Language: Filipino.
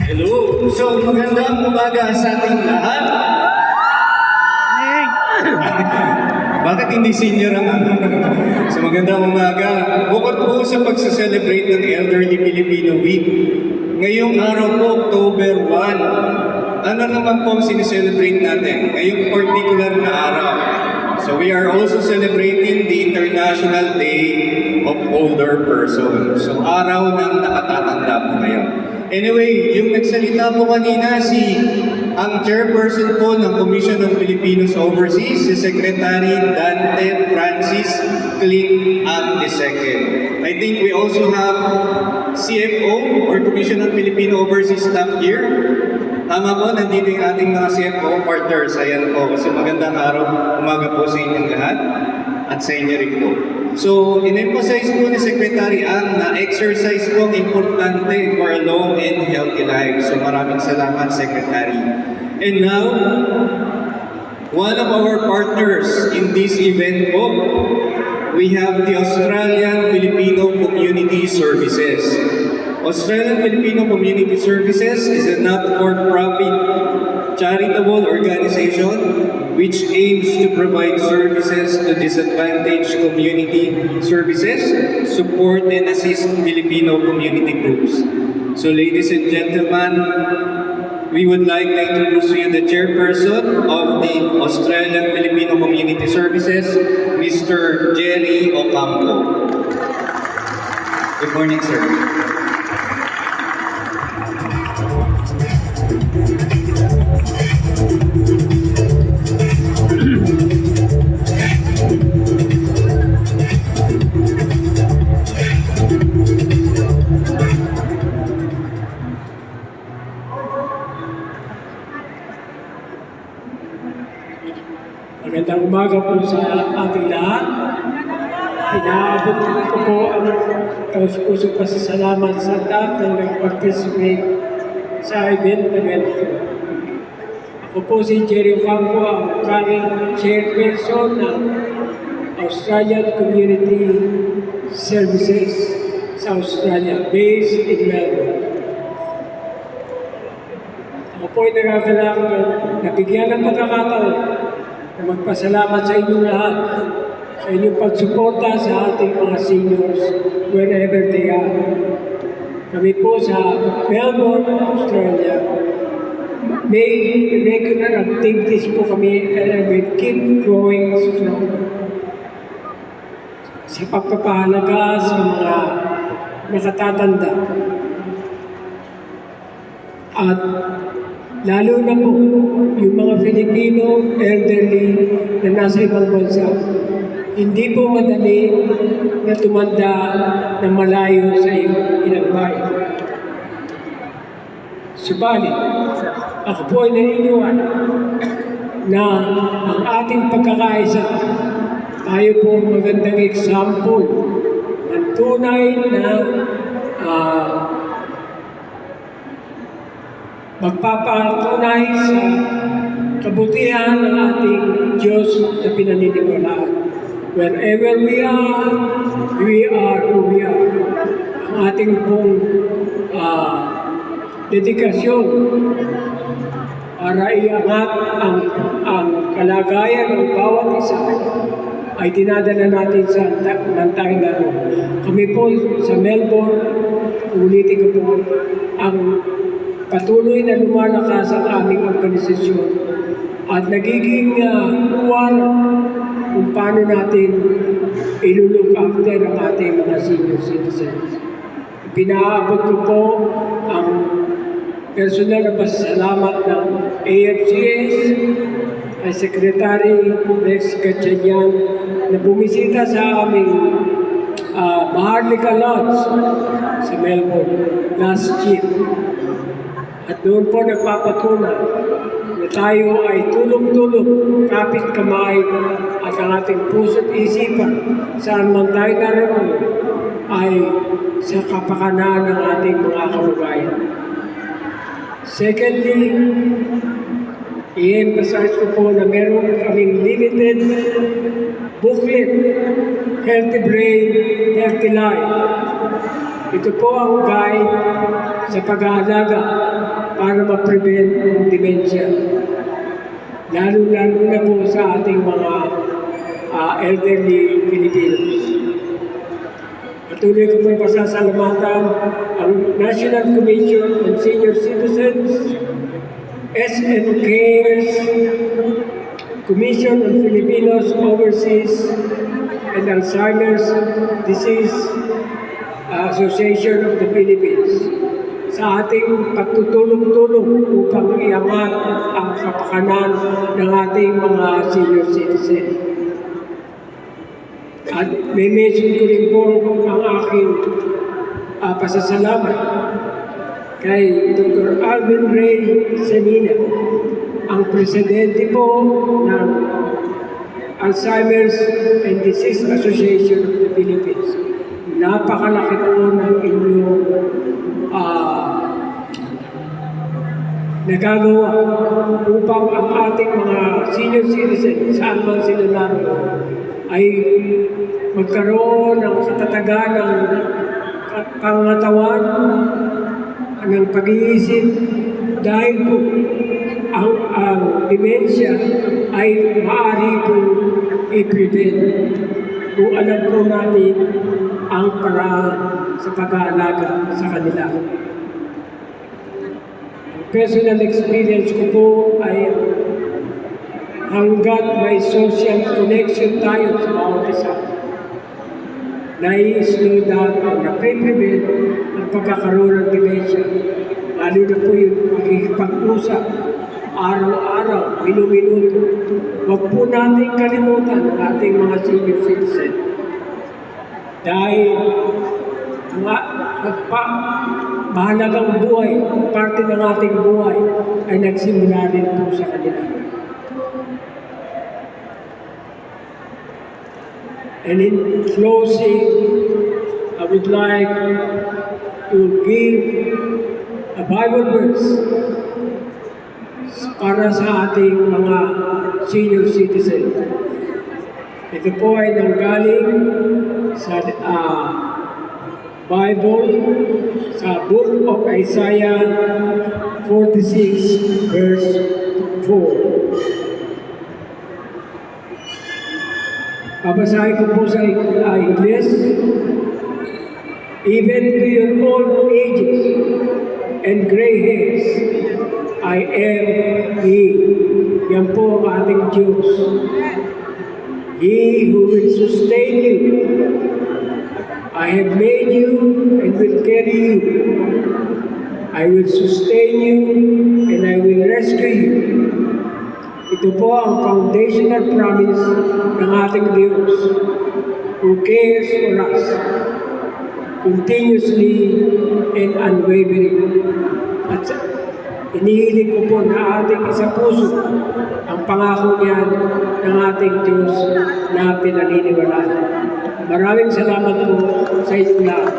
Hello! So, magandang umaga sa ating lahat. Bakit hindi senior ang So, magandang umaga. Bukod po sa pagsa-celebrate ng Elderly Filipino Week, ngayong araw po, October 1, ano naman po ang sineselebrate natin? Ngayong particular na araw. So, we are also celebrating the International Day of Older Persons. So, araw ng nakatatanda po ngayon. Anyway, yung nagsalita po kanina ang chairperson po ng Commission of Filipinos Overseas, si Secretary Dante Francis Click ang II. I think we also have CFO or Commission of Filipino Overseas staff here. Tama po, nandito yung ating mga CFO partners. Ayan po, kasi magandang araw, umaga po sa inyong lahat at sa inyo rin po. So, in-emphasize po ni Secretary Ang na exercise po ang importante for a long and healthy life. So, maraming salamat, Secretary. And now, one of our partners in this event po, we have the Australian Filipino Community Services. Australian Filipino Community Services is a not-for-profit charitable organization which aims to provide services to disadvantaged community services, support and assist Filipino community groups. So ladies and gentlemen, we would like to introduce to you the chairperson of the Australian Filipino Community Services, Mr. Jerry Ocampo. Good morning, sir. Magandang umaga po sa ating lahat. Pinaabot ko po ang taus-pusong pasasalamat sa lahat na nag-participate sa event na ganito. Ako po si Jerry Ocampo, ang current chairperson ng Australian Community Services sa Australia, based in Melbourne. Ako po ay nagagalak na nabigyan ng pagkakataon na magpasalamat sa inyong lahat sa inyong pagsuporta sa ating mga seniors wherever they are. Kami po sa Melbourne, Australia, may regular activities po kami and we keep growing strong. Sa pagpapahalaga sa mga nakatatanda. At lalo na po yung mga Filipino elderly na nasa ibang bansa, hindi po madali na tumanda na malayo sa ilang bayan. Subalit, ako po ay naniniwala na ang ating pagkakaisa, tayo po magandang example ng tunay na magpapatunay sa kabutihan ng ating Diyos na pinaniniwalaan. Wherever we are who we are. Ang ating pong dedikasyon para iangat ang kalagayan ng bawat isa ay dinadala natin sa mantay na kami po sa Melbourne, ulitin ko po, ang patuloy na lumalakas ang aming organisasyon at nagiging uwar kung paano natin ilulok after ang ating mga senior citizens. Pinaabot ko po ang personal na pasasalamat ng AFCS ay Secretary Rex Gatchalian na bumisita sa aming Maharlika Lodge sa Melbourne last year. At doon po nagpapatunay na tayo ay tulong-tulong, kapit kamay at ang ating puso't isipan saan man tayo naroon ay sa kapakanan ng ating mga kababayan. Secondly, i-emphasize ko po na meron kaming limited booklet, Healthy Brain, Healthy Life. Ito po ang guide sa pag-aalaga para ma-prevent ang dementia. Lalo-lalo na po sa ating mga elderly Filipinos. Patuloy ko pong pasasalamatan ang National Commission on Senior Citizens, SM Cares, Commission on Filipinos Overseas, and Alzheimer's Disease Association of the Philippines sa ating pagtutulong-tulong upang iangat ang kapakanan ng ating mga senior citizen. At may mention ko rin po ang aking pasasalamat kay Dr. Alvin Ray Senina, ang presidente po ng Alzheimer's and Disease Association of the Philippines. Napakalaki po ng inyong nagagawa upang ang ating mga senior citizen, saan man sila naroon, ay magkaroon ng katatagan ng pangatawan, ng pag-iisip, dahil po ang dementia ay maaari po i-prevent kung alam po natin ang paraan sa pag-aalaga sa kanila. Ang personal experience ko po ay hanggat may social connection tayo sa bawat isa, nai-slow down o na-prevent ang pagkakaroon ng dementia. Lalo na po yung pag-usap araw-araw, minuminuto. Huwag po natin kalimutan ang ating mga senior citizen. Dahil mahalagang buhay, parte ng ating buhay ay nagsimula rin po sa kanila. And in closing, I would like to give a Bible verse para sa ating mga senior citizen. Ito po ay nanggaling sa Bible sa Book of Isaiah 46 verse 4. Babasahin ko po sa English. Even to your old ages and gray hairs, I am He. Yan po ang ating Diyos. He who will sustain you. I have made you and will carry you. I will sustain you and I will rescue you. Ito po ang foundational promise ng ating Diyos who cares for us continuously and unwavering. At inihiling ko po na ating isang puso ang pangako niyan ng ating Diyos na pinaniniwalaan. Maraming salamat po sa inyo lahat.